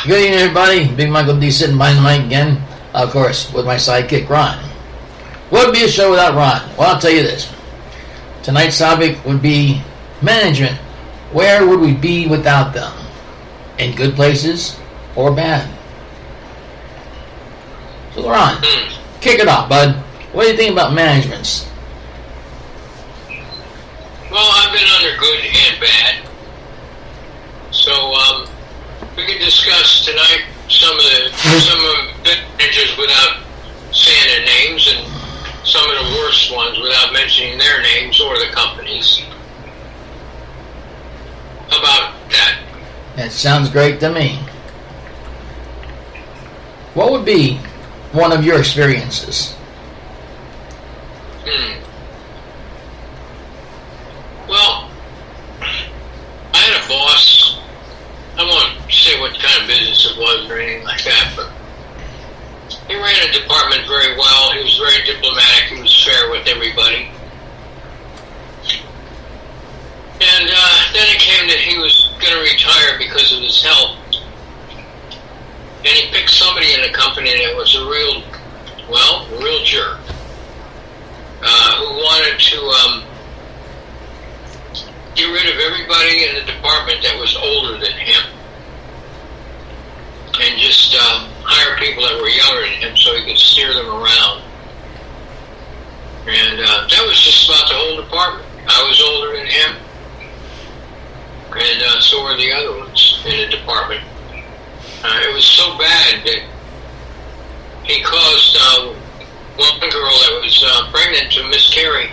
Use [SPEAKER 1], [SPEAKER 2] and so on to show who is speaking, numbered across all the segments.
[SPEAKER 1] Good evening, everybody. Big Michael D. sitting behind the mic again, of course, with my sidekick, Ron. What would be a show without Ron? Well, I'll tell you this. Tonight's topic would be management. Where would we be without them? In good places or bad? So, Ron, kick it off, bud. What do you think about managements?
[SPEAKER 2] Well, I've been under good and bad. So, we can discuss tonight some of the managers without saying their names and some of the worst ones without mentioning their names or the companies. How about that?
[SPEAKER 1] That sounds great to me. What would be one of your experiences?
[SPEAKER 2] Well, I had a boss. I won't say what kind of business it was or anything like that, but he ran a department very well. He was very diplomatic. He was fair with everybody. And then it came that he was going to retire because of his health. And he picked somebody in the company that was a real jerk, who wanted to get rid of everybody in the department that was older than him and just hire people that were younger than him so he could steer them around. And that was just about the whole department. I was older than him, and so were the other ones in the department. It was so bad that he caused one girl that was pregnant to miscarry.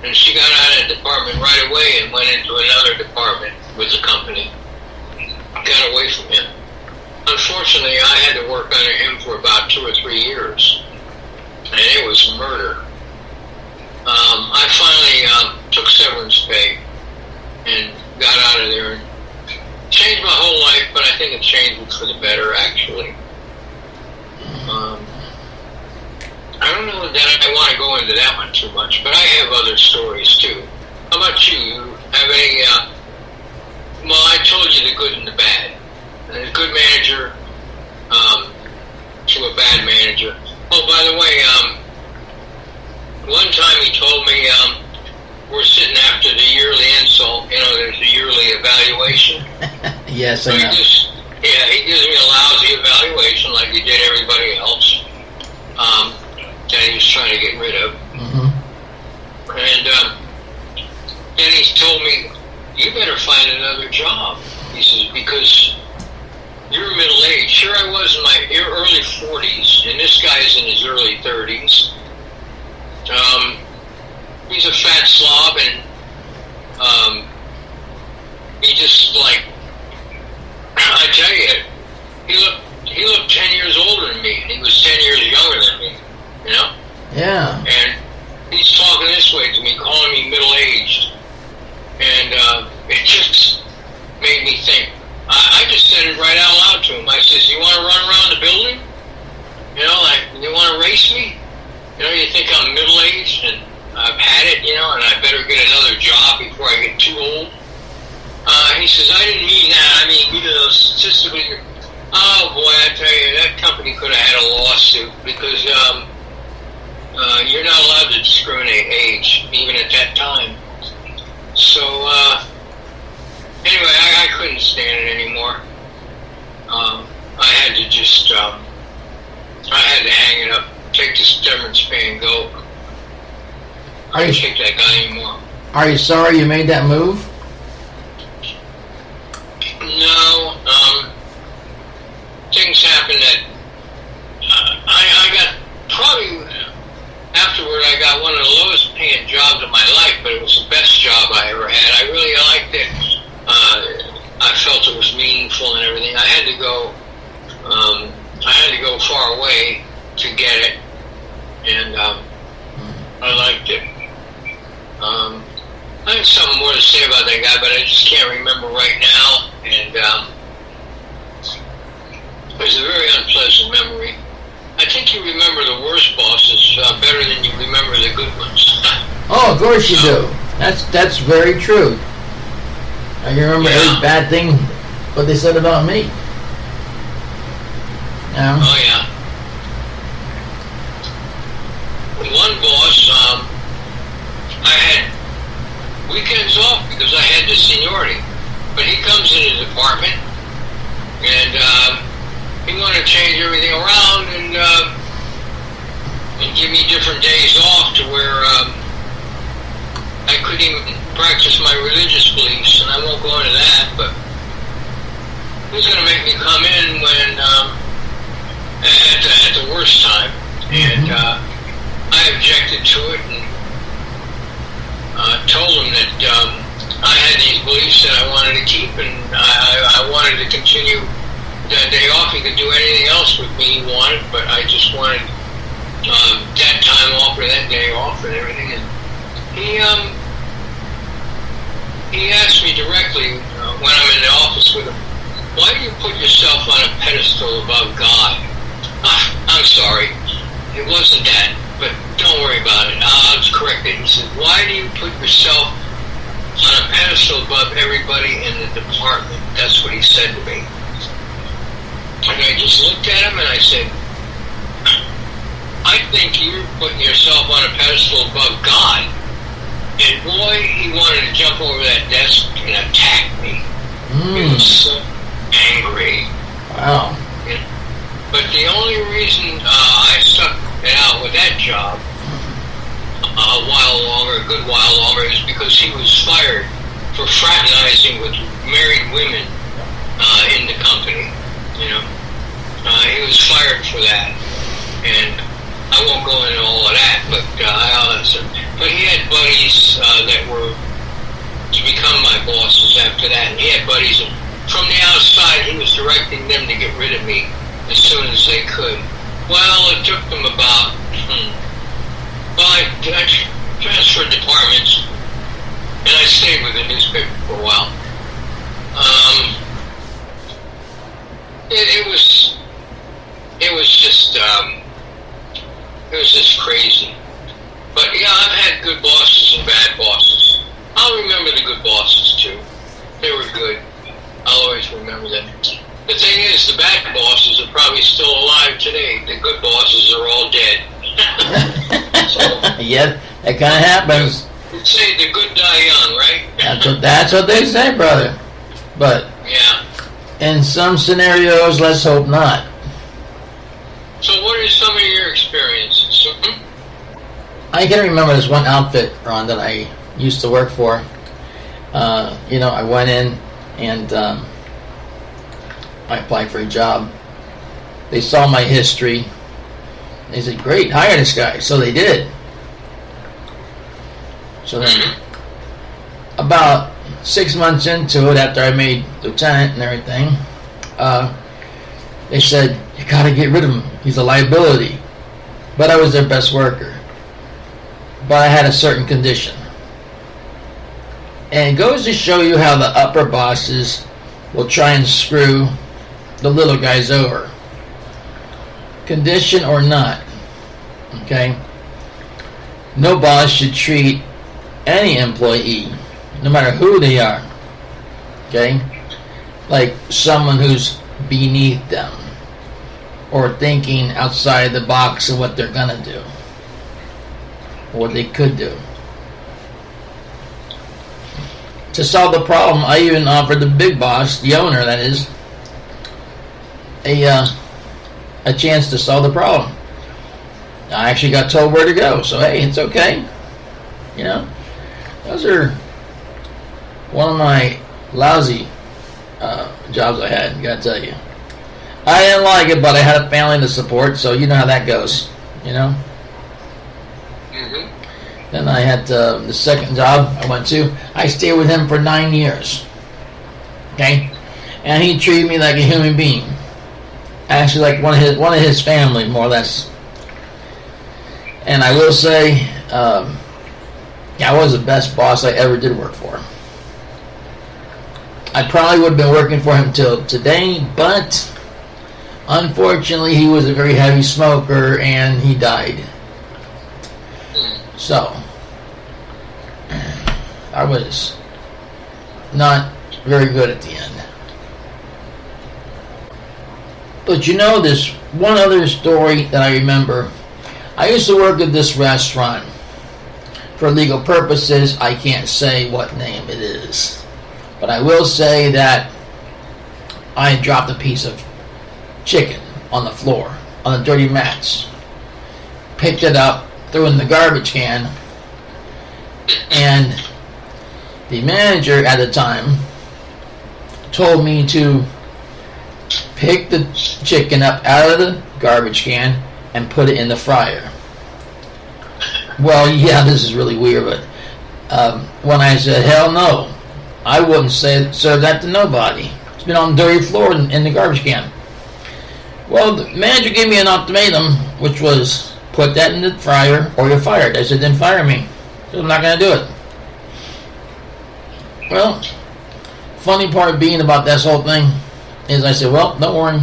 [SPEAKER 2] And she got out of the department right away and went into another department with the company. Got away from him. Unfortunately, I had to work under him for about 2 or 3 years. And it was murder. I finally took severance pay and got out of there and changed my whole life, but I think it changed it for the better, actually. I don't know that I want to go into that one too much, but I have other stories too. How about you? You have any, well, I told you the good and the bad. A good manager to a bad manager. Oh, by the way, one time he told me we're sitting after the yearly insult. You know, there's a yearly evaluation.
[SPEAKER 1] Yes,
[SPEAKER 2] so
[SPEAKER 1] I know.
[SPEAKER 2] He gives me a lousy evaluation like he did everybody else. That he was trying to get rid of.
[SPEAKER 1] Mm-hmm.
[SPEAKER 2] And then he told me, you better find another job. He says, because you're middle-aged. Here I was in my early 40s, and this guy's in his early 30s. He's a fat slob, and he just, like, I tell you, he looked 10 years older than me, and he was 10 years younger than me. You know?
[SPEAKER 1] Yeah.
[SPEAKER 2] And he's talking this way to me, calling me middle-aged. And it just made me think. I just said it right out loud to him. I says, you want to run around the building? You know, like, you want to race me? You know, you think I'm middle-aged and I've had it, you know, and I better get another job before I get too old? He says, I didn't mean that. I mean, you know, statistically, oh boy, I tell you, that company could have had a lawsuit because, you're not allowed to discriminate age, even at that time. So, anyway, I couldn't stand it anymore. I had to just, I had to hang it up, take the severance pay and go. I couldn't take that guy anymore.
[SPEAKER 1] Are you sorry you made that move?
[SPEAKER 2] No, things happened that, I got probably... Afterward, I got one of the lowest paying jobs of my life, but it was the best job I ever had. I really liked it. I felt it was meaningful and everything. I had to go far away to get it, and I liked it. I have something more to say about that guy, but I just can't remember right now, and it was a very unpleasant memory. I think you remember the worst bosses better than you remember the good ones.
[SPEAKER 1] Oh, of course you do. That's very true. I can remember every bad thing what they said about me.
[SPEAKER 2] Oh yeah. One boss, I had weekends off because I had the seniority. But he comes in the department and he wanted to change everything around and give me different days off to where I couldn't even practice my religious beliefs, and I won't go into that, but he was going to make me come in when at the worst time, and I objected to it and told him that I had these beliefs that I wanted to keep, and I wanted to continue that day off. He could do anything else with me he wanted, but I just wanted that time off or that day off and everything. And he asked me directly when I'm in the office with him, why do you put yourself on a pedestal above God? I'm sorry, it wasn't that, but don't worry about it. I'll just correct it. He said, why do you put yourself on a pedestal above everybody in the department? That's what he said to me. And I just looked at him and I said, I think you're putting yourself on a pedestal above God. And boy, he wanted to jump over that desk and attack me. He was so angry.
[SPEAKER 1] Wow.
[SPEAKER 2] But the only reason I stuck it out with that job a good while longer, is because he was fired for fraternizing with married women in the company. You know, he was fired for that, and I won't go into all of that. But he had buddies that were to become my bosses after that, and he had buddies, and from the outside he was directing them to get rid of me as soon as they could. Well, it took them about, I transferred departments, and I stayed with the newspaper for a while. It was just crazy. But yeah, I've had good bosses and bad bosses. I'll remember the good bosses too. They were good. I'll always remember them. The thing is, the bad bosses are probably still alive today. The good bosses are all dead.
[SPEAKER 1] Yeah, that kind of happens.
[SPEAKER 2] You'd say the good die young, right?
[SPEAKER 1] That's what they say, brother. But
[SPEAKER 2] yeah,
[SPEAKER 1] in some scenarios, let's hope not.
[SPEAKER 2] So what are some of your experiences?
[SPEAKER 1] I can remember this one outfit, Ron, that I used to work for. I went in and I applied for a job. They saw my history. They said, great, hire this guy. So they did. So then, about 6 months into it, after I made lieutenant and everything, they said, you gotta get rid of him. He's a liability. But I was their best worker. But I had a certain condition. And it goes to show you how the upper bosses will try and screw the little guys over. Condition or not. Okay? No boss should treat any employee, no matter who they are, okay, like someone who's beneath them or thinking outside the box of what they're gonna do or what they could do. To solve the problem, I even offered the big boss, the owner that is, a chance to solve the problem. I actually got told where to go, so hey, it's okay. You know, those are one of my lousy jobs I had, gotta tell you. I didn't like it, but I had a family to support, so you know how that goes, you know. Then I had the second job I went to. I stayed with him for 9 years. Okay? And he treated me like a human being. Actually like one of his family, more or less. And I will say, I was the best boss I ever did work for. I probably would have been working for him till today, but unfortunately he was a very heavy smoker and he died. So, I was not very good at the end. But you know, there's one other story that I remember. I used to work at this restaurant. For legal purposes, I can't say what name it is. But I will say that I dropped a piece of chicken on the floor, on the dirty mats. Picked it up, threw it in the garbage can, and the manager at the time told me to pick the chicken up out of the garbage can and put it in the fryer. Well, yeah, this is really weird, but when I said, hell no, I wouldn't serve that to nobody. It's been on the dirty floor in the garbage can. Well, the manager gave me an ultimatum, which was put that in the fryer or you're fired. I said, then fire me. So I'm not going to do it. Well, funny part being about this whole thing is I said, well, don't worry.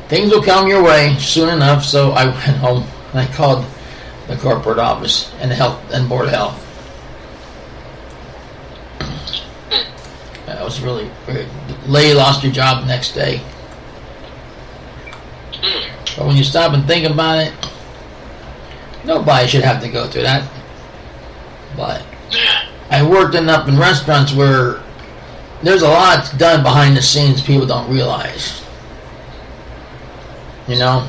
[SPEAKER 1] Things will come your way soon enough. So I went home and I called the corporate office and the health and board of health. That was really weird. The lady lost her job the next day. But when you stop and think about it, nobody should have to go through that. But I worked enough in restaurants where there's a lot done behind the scenes people don't realize. You know?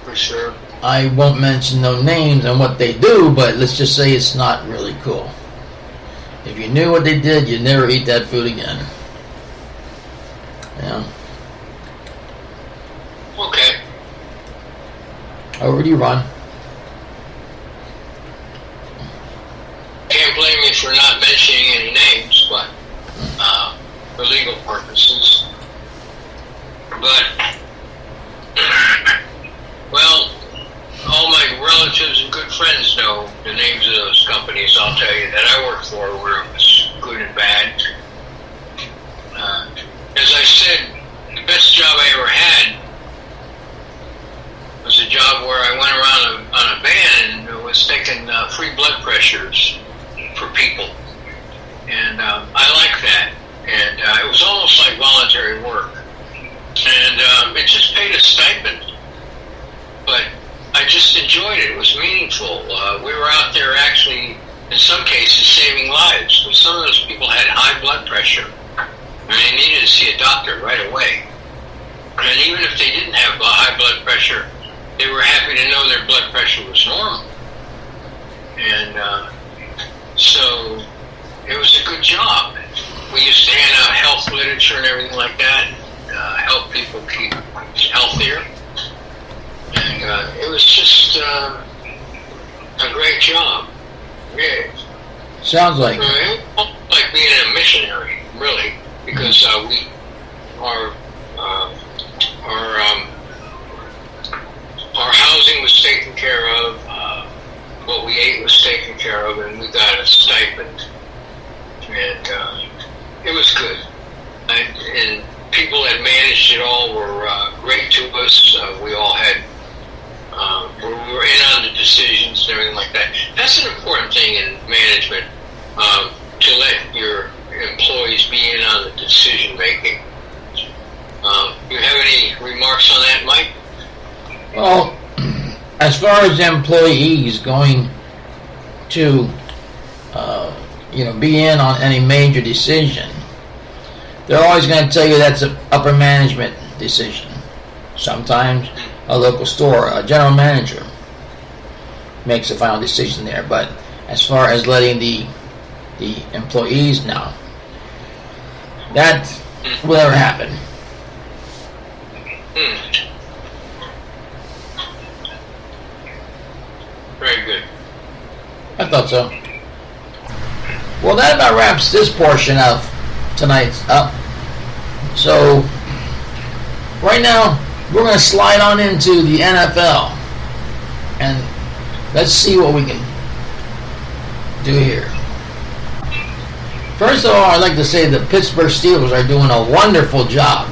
[SPEAKER 2] For sure.
[SPEAKER 1] I won't mention no names and what they do, but let's just say it's not really cool. If you knew what they did, you'd never eat that food again. Yeah.
[SPEAKER 2] Okay.
[SPEAKER 1] Over to you, Ron.
[SPEAKER 2] Can't blame me for not mentioning any names, but for legal purposes. But well, all my relatives and good friends know the names of those companies. I'll tell you that I worked for, where it was good and bad. As I said, the best job I ever had was a job where I went around on a van and was taking free blood pressures for people. And I liked that. And it was almost like voluntary work. And it just paid a stipend. But I just enjoyed it. It was meaningful. We were out there actually, in some cases, saving lives. But some of those people had high blood pressure. And they needed to see a doctor right away. And even if they didn't have high blood pressure, they were happy to know their blood pressure was normal. And so it was a good job. We used to hand out health literature and everything like that, help people keep healthier. And it was just a great job. Yeah.
[SPEAKER 1] Sounds like
[SPEAKER 2] it was like being a missionary, really, because our housing was taken care of, what we ate was taken care of, and we got a stipend. And it was good. And people that managed it all were great to us. We all had, we were in on the decisions and everything like that. That's an important thing in management, to let your employees be in on the decision making. You have any remarks on that, Mike?
[SPEAKER 1] well, as far as employees going to be in on any major decision, they're always going to tell you that's an upper management decision. Sometimes a local store, a general manager makes the final decision there. But as far as letting the employees know, that will never happen.
[SPEAKER 2] Very good.
[SPEAKER 1] I thought so. Well, that about wraps this portion of tonight's up. So, right now, we're going to slide on into the NFL. And let's see what we can do here. First of all, I'd like to say the Pittsburgh Steelers are doing a wonderful job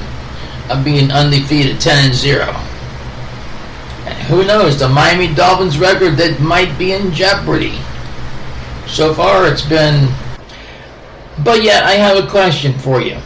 [SPEAKER 1] of being undefeated 10-0. And who knows, the Miami Dolphins record that might be in jeopardy. So far it's been... But yet, I have a question for you.